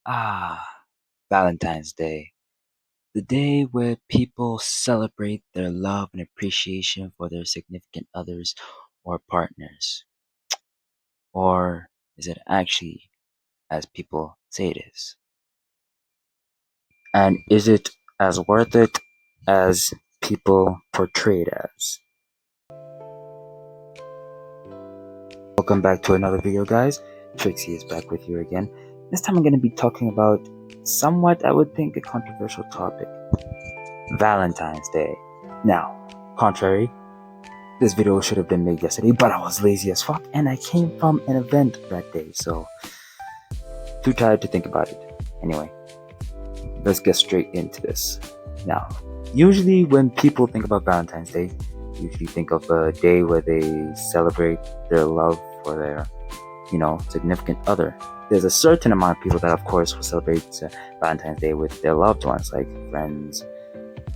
Ah, Valentine's Day. The day where people celebrate their love and appreciation for their significant others or partners. Or is it actually as people say it is? And is it as worth it as people portray it as? Welcome back to another video, guys. Trixie is back with you again. This time I'm going to be talking about somewhat, I would think, a controversial topic. Valentine's Day. Now, contrary, this video should have been made yesterday, but I was lazy as fuck and I came from an event that day, so too tired to think about it. Anyway, let's get straight into this. Now, usually when people think about Valentine's Day, usually think of a day where they celebrate their love for their, significant other. There's a certain amount of people that, of course, will celebrate Valentine's Day with their loved ones, like friends,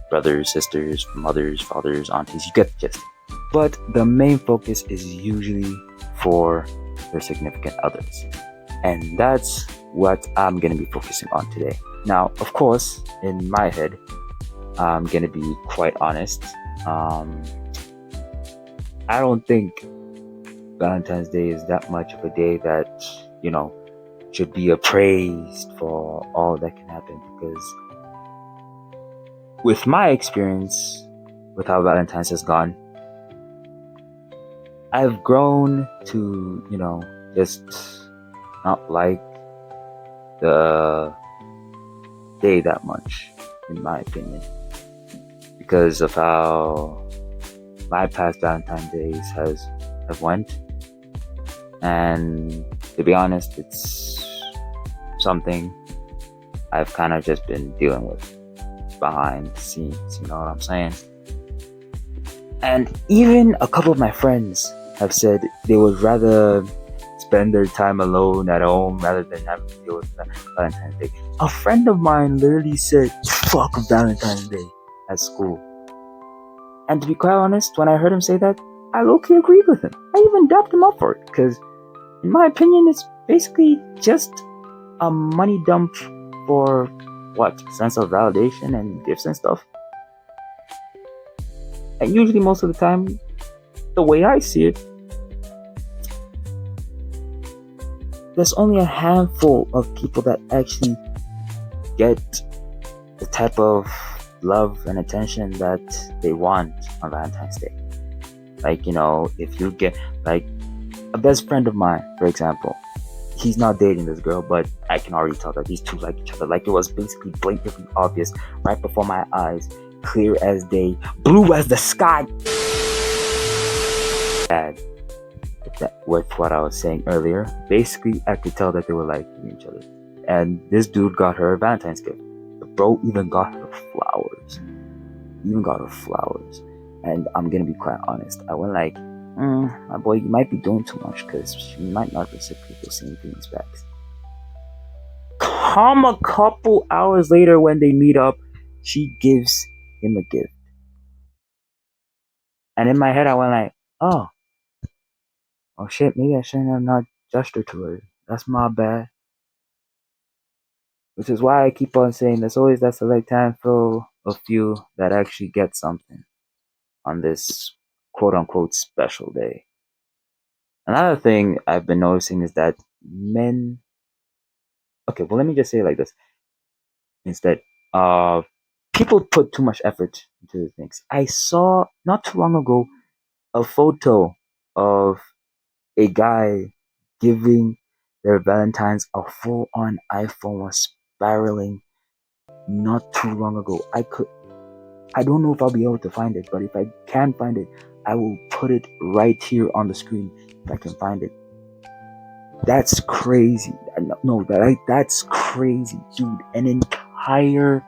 brothers, sisters, mothers, fathers, aunties. You get the gist. But the main focus is usually for their significant others. And that's what I'm going to be focusing on today. Now, of course, in my head, I'm going to be quite honest. I don't think Valentine's Day is that much of a day that, should be appraised for all that can happen, because with my experience with how Valentine's has gone, I've grown to, just not like the day that much, in my opinion, because of how my past Valentine's days have went. And to be honest, it's something I've kind of just been dealing with behind the scenes, you know what I'm saying? And even a couple of my friends have said they would rather spend their time alone at home rather than having to deal with Valentine's Day. A friend of mine literally said, fuck Valentine's Day at school. And to be quite honest, when I heard him say that, I low-key agreed with him. I even dapped him up for it, because in my opinion, it's basically just a money dump for what? Sense of validation and gifts and stuff. And usually most of the time, the way I see it, there's only a handful of people that actually get the type of love and attention that they want on Valentine's Day. Like, if you get, like, a best friend of mine, for example, he's not dating this girl, but I can already tell that these two like each other. Like, it was basically blatantly obvious right before my eyes, clear as day, blue as the sky. Bad. With what I was saying earlier, basically I could tell that they were liking each other. And this dude got her a Valentine's gift. The bro even got her flowers. And I'm gonna be quite honest, I went like, my boy, you might be doing too much, because she might not reciprocate the same things back. Come a couple hours later when they meet up, she gives him a gift. And in my head I went like, oh shit, maybe I shouldn't have not gestured to her. That's my bad. Which is why I keep on saying there's always that select handful of few that actually get something on this quote unquote special day. Another thing I've been noticing is that men, okay, well, let me just say it like this instead. People put too much effort into things. I saw not too long ago a photo of a guy giving their Valentines a full-on iPhone was spiraling not too long ago. I don't know if I'll be able to find it, but if I can find it, I will put it right here on the screen if I can find it. That's crazy. No, that's crazy, dude. An entire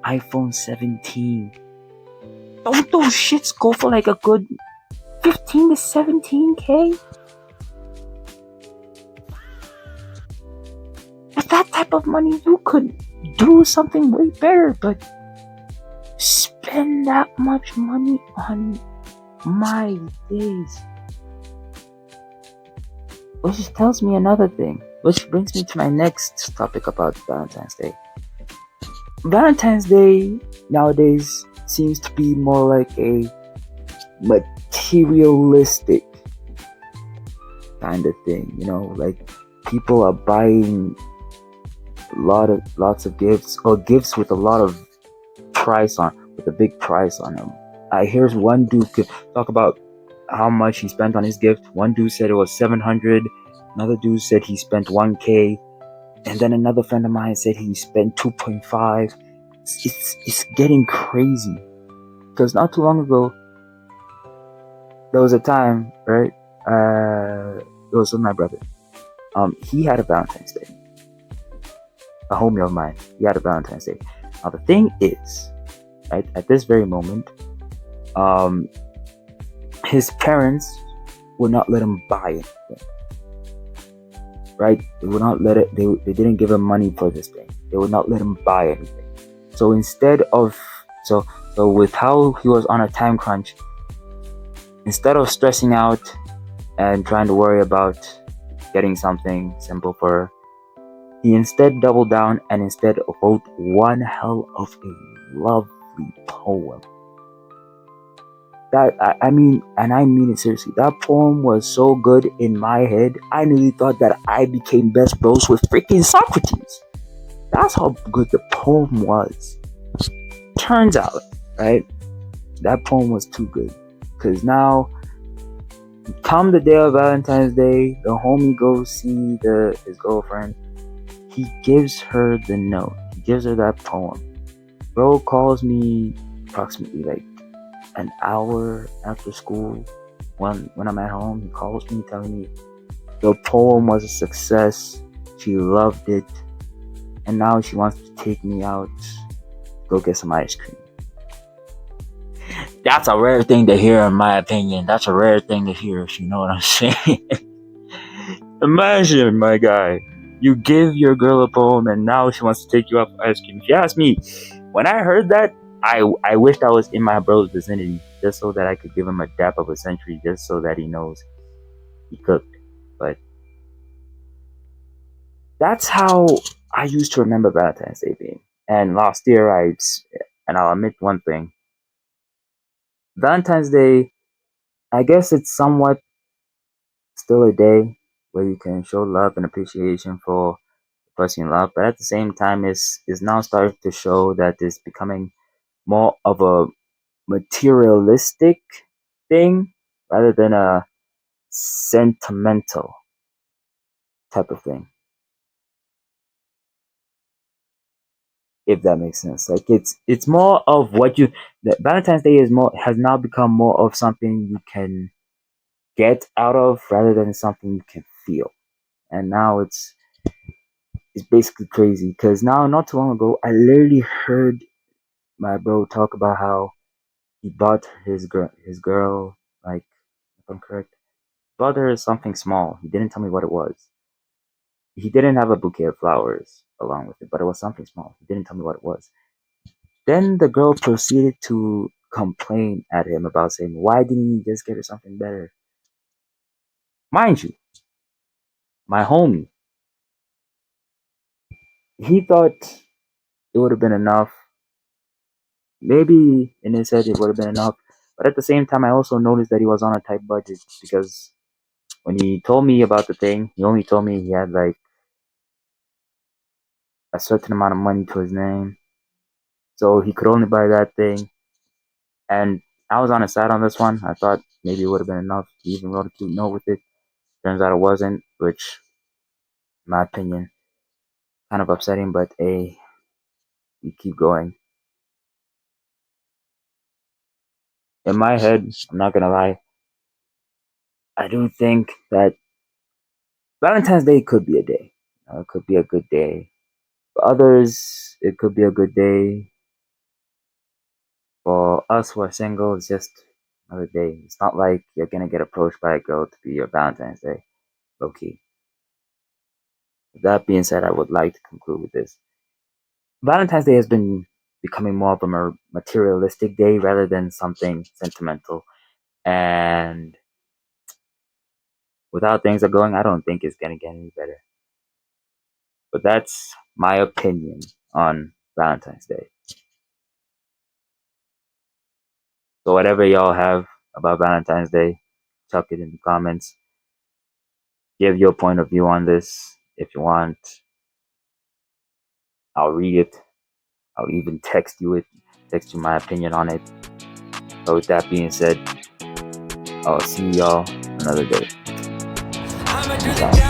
iPhone 17. Don't those shits go for like a good 15 to 17K? With that type of money, you could do something way better, but spend that much money on my days. Which just tells me another thing. Which brings me to my next topic about Valentine's Day. Valentine's Day nowadays seems to be more like a materialistic kind of thing, like people are buying lots of gifts, or gifts with a lot of price on with a big price on them. I hear one dude could talk about how much he spent on his gift. One dude said it was 700. Another dude said he spent 1K, and then another friend of mine said he spent 2.5. It's getting crazy, because not too long ago there was a time, right? It was with my brother. He had a Valentine's Day. A homie of mine, he had a Valentine's Day. Now the thing is, right, at this very moment, um, his parents would not let him buy anything. Right? They would not let it. They didn't give him money for this thing. They would not let him buy anything. So instead of so with how he was on a time crunch, instead of stressing out and trying to worry about getting something simple for her, he instead doubled down and instead wrote one hell of a lovely poem. That I mean, and I mean it seriously. That poem was so good in my head. I nearly thought that I became best bros with freaking Socrates. That's how good the poem was. Turns out, right? That poem was too good. Because now, come the day of Valentine's Day, the homie goes see his girlfriend. He gives her the note. He gives her that poem. Bro calls me approximately like an hour after school. When I'm at home, he calls me telling me the poem was a success. She loved it. And now she wants to take me out, go get some ice cream. That's a rare thing to hear, in my opinion. That's a rare thing to hear, if you know what I'm saying. Imagine, my guy, you give your girl a poem and now she wants to take you out for ice cream. If you ask me, when I heard that, I wished I was in my bro's vicinity just so that I could give him a dap of a century, just so that he knows he cooked. But that's how I used to remember Valentine's Day being. And last year, and I'll admit one thing, Valentine's Day, I guess it's somewhat still a day where you can show love and appreciation for the person you love, but at the same time, is now starting to show that it's becoming more of a materialistic thing rather than a sentimental type of thing, if that makes sense. Like it's more of what you that Valentine's Day is more has now become more of something you can get out of rather than something you can feel. And now it's basically crazy, because now not too long ago I literally heard my bro talk about how he bought his girl, like, if I'm correct, bought her something small. He didn't tell me what it was. He didn't have a bouquet of flowers along with it, but it was something small. He didn't tell me what it was. Then the girl proceeded to complain at him about saying, why didn't you just get her something better? Mind you, my homie, he thought it would have been enough. Maybe in his head it would have been enough. But at the same time, I also noticed that he was on a tight budget, because when he told me about the thing, he only told me he had like a certain amount of money to his name. So he could only buy that thing. And I was on his side on this one. I thought maybe it would have been enough. He even wrote a cute note with it. Turns out it wasn't, which, in my opinion, kind of upsetting, but hey, we keep going. In my head, I'm not gonna lie, I do think that Valentine's Day could be a day. It could be a good day. For others, it could be a good day. For us who are single, it's just another day. It's not like you're gonna get approached by a girl to be your Valentine's Day. Low key. With that being said, I would like to conclude with this. Valentine's Day has been becoming more of a materialistic day rather than something sentimental. And without things are going, I don't think it's gonna get any better. But that's my opinion on Valentine's Day. So whatever y'all have about Valentine's Day, chuck it in the comments. Give your point of view on this if you want. I'll read it. I'll even text you my opinion on it. But with that being said, I'll see y'all another day. Peace out.